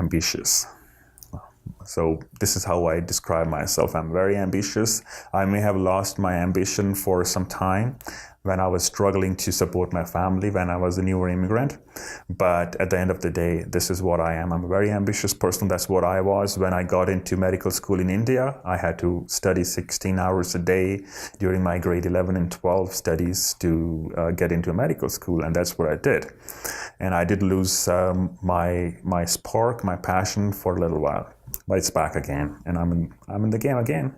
ambitious. So this is how I describe myself. I'm very ambitious. I may have lost my ambition for some time when I was struggling to support my family when I was a newer immigrant. But at the end of the day, this is what I am. I'm a very ambitious person. That's what I was when I got into medical school in India. I had to study 16 hours a day during my grade 11 and 12 studies to get into a medical school, and that's what I did. And I did lose my spark, my passion for a little while. But it's back again, and I'm in the game again.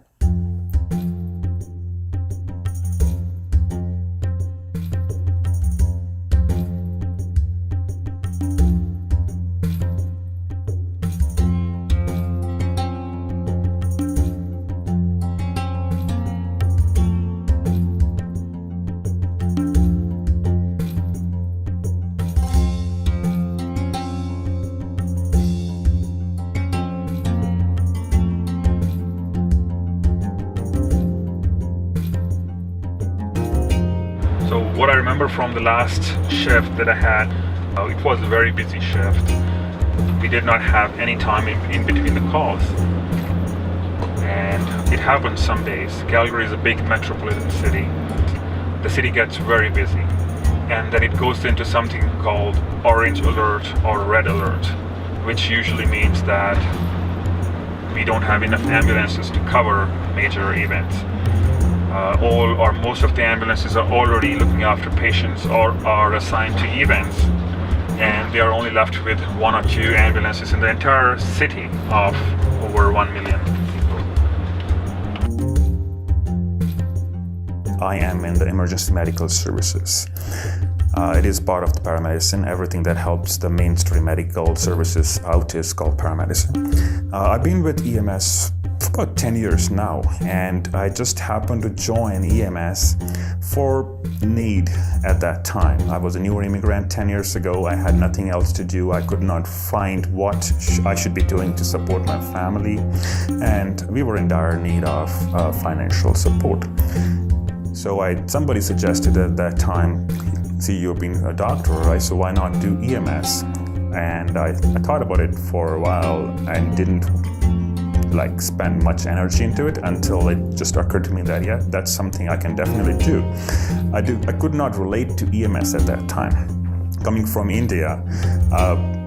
So what I remember from the last shift that I had, it was a very busy shift. We did not have any time in between the calls. And it happens some days. Calgary is a big metropolitan city. The city gets very busy. And then it goes into something called orange alert or red alert, which usually means that we don't have enough ambulances to cover major events. All or most of the ambulances are already looking after patients or are assigned to events, and they are only left with one or two ambulances in the entire city of over 1 million people. I am in the emergency medical services. It is part of the paramedicine. Everything that helps the mainstream medical services out is called paramedicine. I've been with EMS for about 10 years now, and I just happened to join EMS for need at that time. I was a newer immigrant 10 years ago. I had nothing else to do. I could not find what I should be doing to support my family, and we were in dire need of financial support. So somebody suggested at that time, see, you've been a doctor, right? So why not do EMS? And I thought about it for a while and didn't spend much energy into it until it just occurred to me that, yeah, that's something I can definitely do. I could not relate to EMS at that time. Coming from India,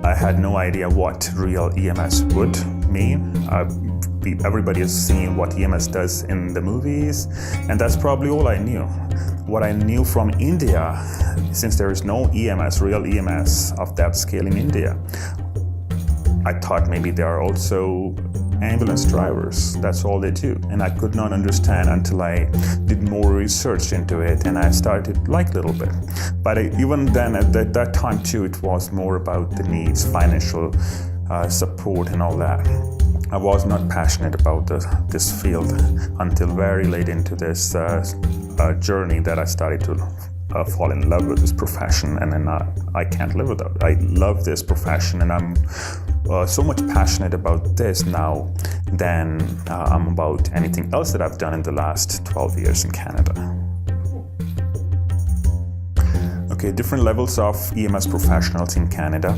I had no idea what real EMS would mean. Everybody has seen what EMS does in the movies, and that's probably all I knew. What I knew from India, since there is no EMS, real EMS of that scale in India, I thought maybe there are also ambulance drivers. That's all they do. And I could not understand until I did more research into it, and I started like a little bit. But even then, at that time too, it was more about the needs, financial support and all that. I was not passionate about this field until very late into this journey that I started to fall in love with this profession, and then I can't live without it. I love this profession, and I'm so much passionate about this now than I'm about anything else that I've done in the last 12 years in Canada. Okay, different levels of EMS professionals in Canada,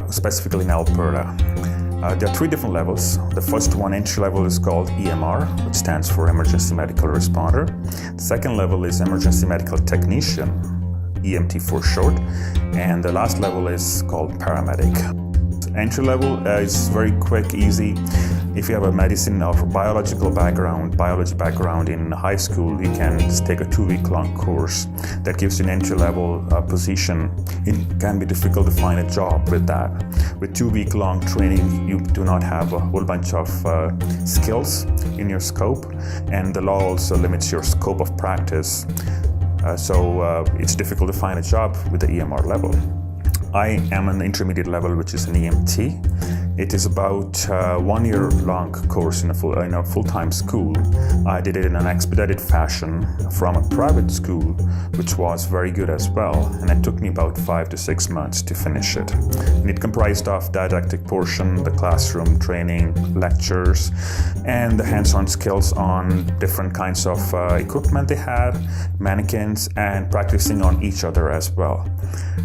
specifically in Alberta. There are 3 different levels. The first one, entry level, is called EMR, which stands for Emergency Medical Responder. The second level is Emergency Medical Technician, EMT for short. And the last level is called Paramedic. Entry level is very quick, easy. If you have a medicine or biology background in high school, you can just take a 2-week-long course that gives you an entry-level position. It can be difficult to find a job with that. With 2-week-long training, you do not have a whole bunch of skills in your scope, and the law also limits your scope of practice. So it's difficult to find a job with the EMR level. I am an intermediate level, which is an EMT. It is about 1 year long course in a full-time school. I did it in an expedited fashion from a private school, which was very good as well, and it took me about 5 to 6 months to finish it. And it comprised of didactic portion, the classroom training, lectures, and the hands-on skills on different kinds of equipment they had, mannequins, and practicing on each other as well.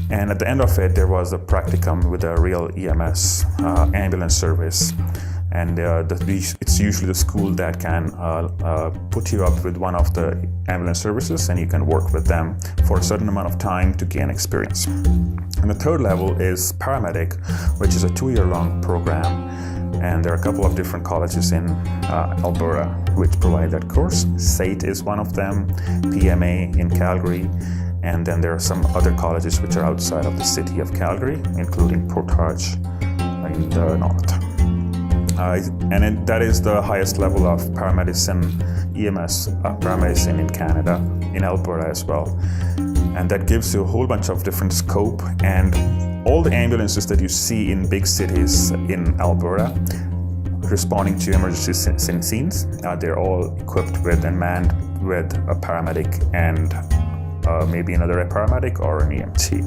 And at the end of it, there was a practicum with a real EMS ambulance service. And it's usually the school that can put you up with one of the ambulance services, and you can work with them for a certain amount of time to gain experience. And the third level is Paramedic, which is a 2-year-long program. And there are a couple of different colleges in Alberta which provide that course. SAIT is one of them, PMA in Calgary, and then there are some other colleges which are outside of the city of Calgary, including Portage in the north. That is the highest level of paramedicine, EMS paramedicine in Canada, in Alberta as well. And that gives you a whole bunch of different scope, and all the ambulances that you see in big cities in Alberta responding to emergency scenes, they're all equipped with and manned with a paramedic and maybe another paramedic or an EMT.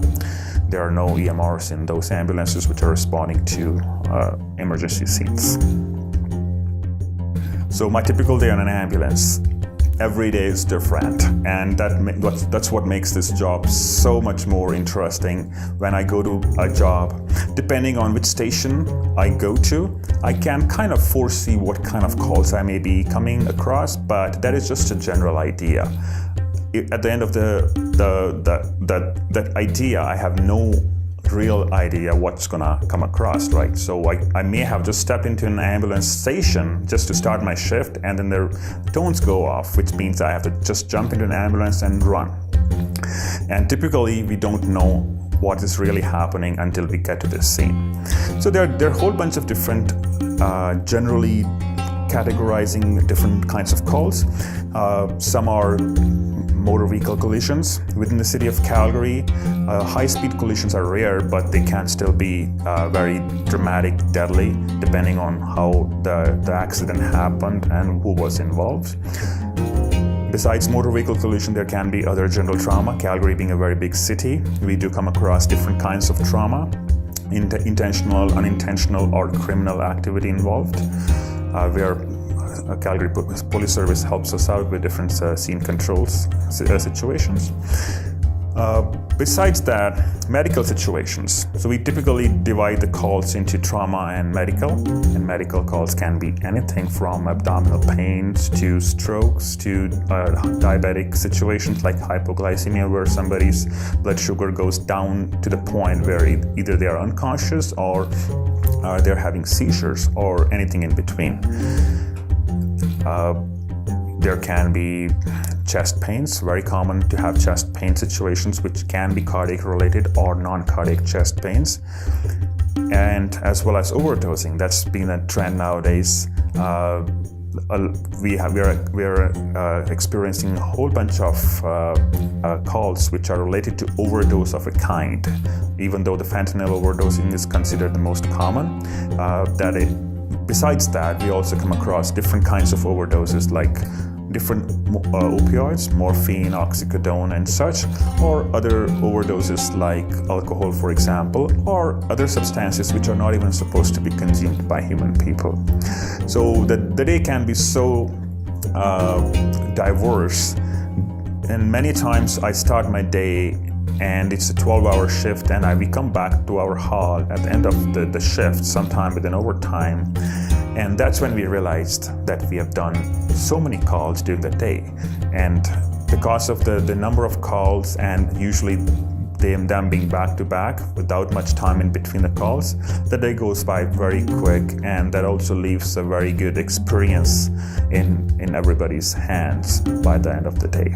There are no EMRs in those ambulances which are responding to emergency scenes. So my typical day on an ambulance, every day is different, and that's what makes this job so much more interesting. When I go to a job, depending on which station I go to, I can kind of foresee what kind of calls I may be coming across, but that is just a general idea. At the end of that idea, I have no real idea what's gonna come across, right? So I may have just stepped into an ambulance station just to start my shift, and then their tones go off, which means I have to just jump into an ambulance and run. And typically we don't know what is really happening until we get to this scene. So there are a whole bunch of different generally categorizing different kinds of calls. Some are motor vehicle collisions. Within the city of Calgary, high-speed collisions are rare, but they can still be very dramatic, deadly, depending on how the accident happened and who was involved. Besides motor vehicle collision, there can be other general trauma. Calgary being a very big city, we do come across different kinds of trauma, intentional, unintentional, or criminal activity involved, where Calgary Police Service helps us out with different scene controls situations. Besides that, medical situations. So we typically divide the calls into trauma and medical calls can be anything from abdominal pains to strokes to diabetic situations like hypoglycemia, where somebody's blood sugar goes down to the point where either they are unconscious or they're having seizures or anything in between. There can be chest pains, very common to have chest pain situations which can be cardiac related or non-cardiac chest pains, and as well as overdosing. That's been a trend nowadays. We are experiencing a whole bunch of calls which are related to overdose of a kind, even though the fentanyl overdosing is considered the most common. Besides that, we also come across different kinds of overdoses like different opioids, morphine, oxycodone and such, or other overdoses like alcohol, for example, or other substances which are not even supposed to be consumed by human people. So the day can be so diverse, and many times I start my day and it's a 12-hour shift, and we come back to our hall at the end of the shift, sometime within overtime. And that's when we realized that we have done so many calls during the day. And because of the number of calls and usually them being back to back without much time in between the calls, the day goes by very quick, and that also leaves a very good experience in everybody's hands by the end of the day.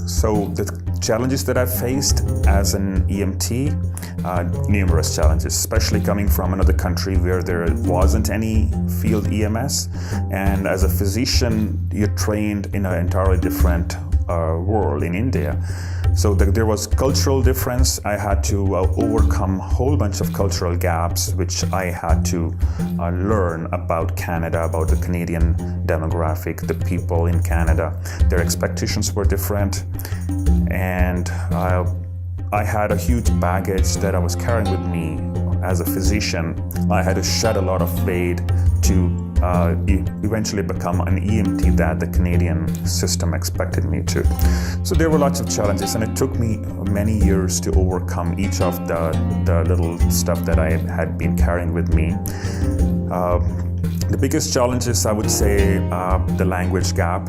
So the challenges that I've faced as an EMT, numerous challenges, especially coming from another country where there wasn't any field EMS. And as a physician, you're trained in an entirely different world in India. So there was cultural difference. I had to overcome a whole bunch of cultural gaps, which I had to learn about Canada, about the Canadian demographic, the people in Canada. Their expectations were different, and I had a huge baggage that I was carrying with me as a physician. I had to shed a lot of weight to eventually become an EMT that the Canadian system expected me to. So there were lots of challenges, and it took me many years to overcome each of the little stuff that I had been carrying with me. The biggest challenges, I would say, the language gap.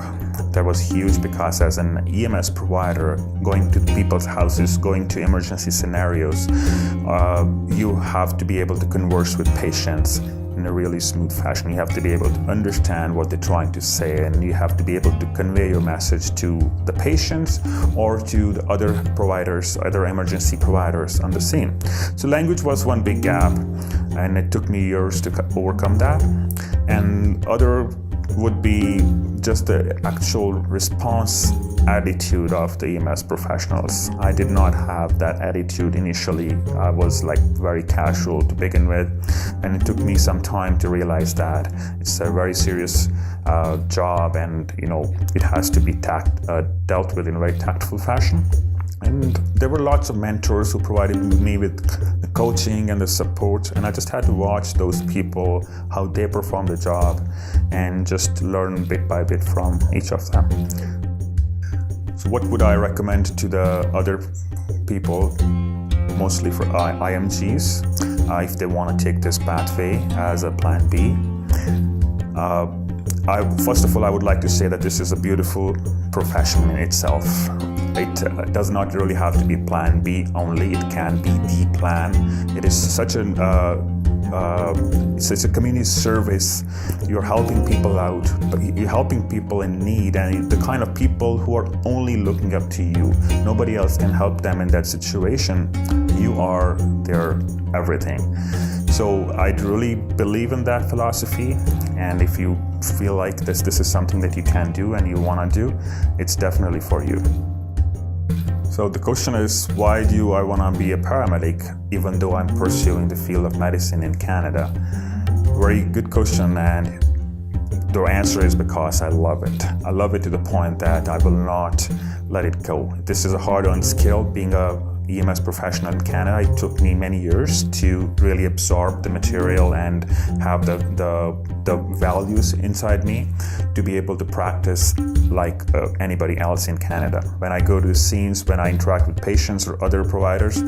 That was huge because as an EMS provider, going to people's houses, going to emergency scenarios, you have to be able to converse with patients in a really smooth fashion. You have to be able to understand what they're trying to say, and you have to be able to convey your message to the patients or to the other providers, other emergency providers on the scene. So language was one big gap, and it took me years to overcome that. And other would be just the actual response attitude of the EMS professionals. I did not have that attitude initially. I was very casual to begin with, and it took me some time to realize that it's a very serious job, and it has to be dealt with in a very tactful fashion. And there were lots of mentors who provided me with the coaching and the support, and I just had to watch those people, how they perform the job, and just learn bit by bit from each of them. So what would I recommend to the other people, mostly for IMGs, if they want to take this pathway as a plan B? First of all, I would like to say that this is a beautiful profession in itself. It does not really have to be plan B only. It can be the plan. It is such it's a community service. You're helping people out. You're helping people in need, and the kind of people who are only looking up to you. Nobody else can help them in that situation. You are their everything. So I really believe in that philosophy, and if you feel like this is something that you can do and you want to do, it's definitely for you. So the question is, why do I want to be a paramedic even though I'm pursuing the field of medicine in Canada? Very good question, and the answer is because I love it. I love it to the point that I will not let it go. This is a hard-earned skill. Being a EMS professional in Canada, it took me many years to really absorb the material and have the values inside me to be able to practice like anybody else in Canada. When I go to scenes, when I interact with patients or other providers,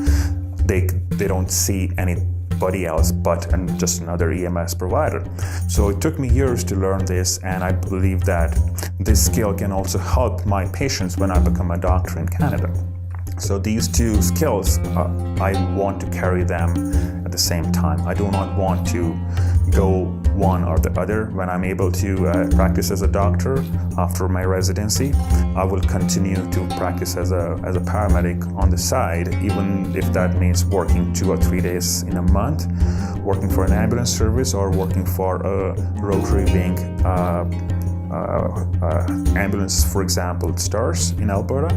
they don't see anybody else but just another EMS provider. So it took me years to learn this, and I believe that this skill can also help my patients when I become a doctor in Canada. So these two skills, I want to carry them at the same time. I do not want to go one or the other. When I'm able to practice as a doctor after my residency, I will continue to practice as a paramedic on the side, even if that means working 2 or 3 days in a month, working for an ambulance service or working for a rotary wing ambulance, for example, at STARS in Alberta.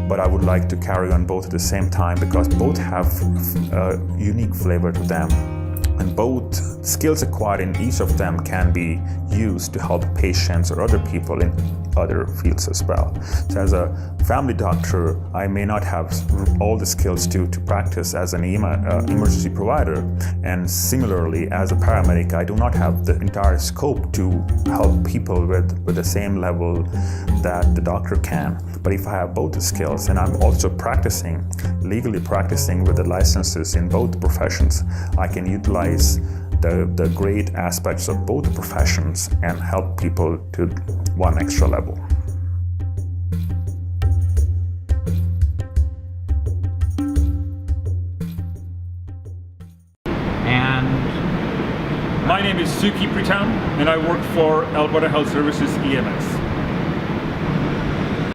But I would like to carry on both at the same time because both have a unique flavor to them, and both skills acquired in each of them can be used to help patients or other people in other fields as well. So as a family doctor, I may not have all the skills to practice as an emergency provider, and similarly as a paramedic, I do not have the entire scope to help people with the same level that the doctor can. But if I have both the skills, and I'm also legally practicing with the licenses in both professions, I can utilize the great aspects of both professions and help people to one extra level. And my name is Sukhi and I work for Alberta Health Services EMS.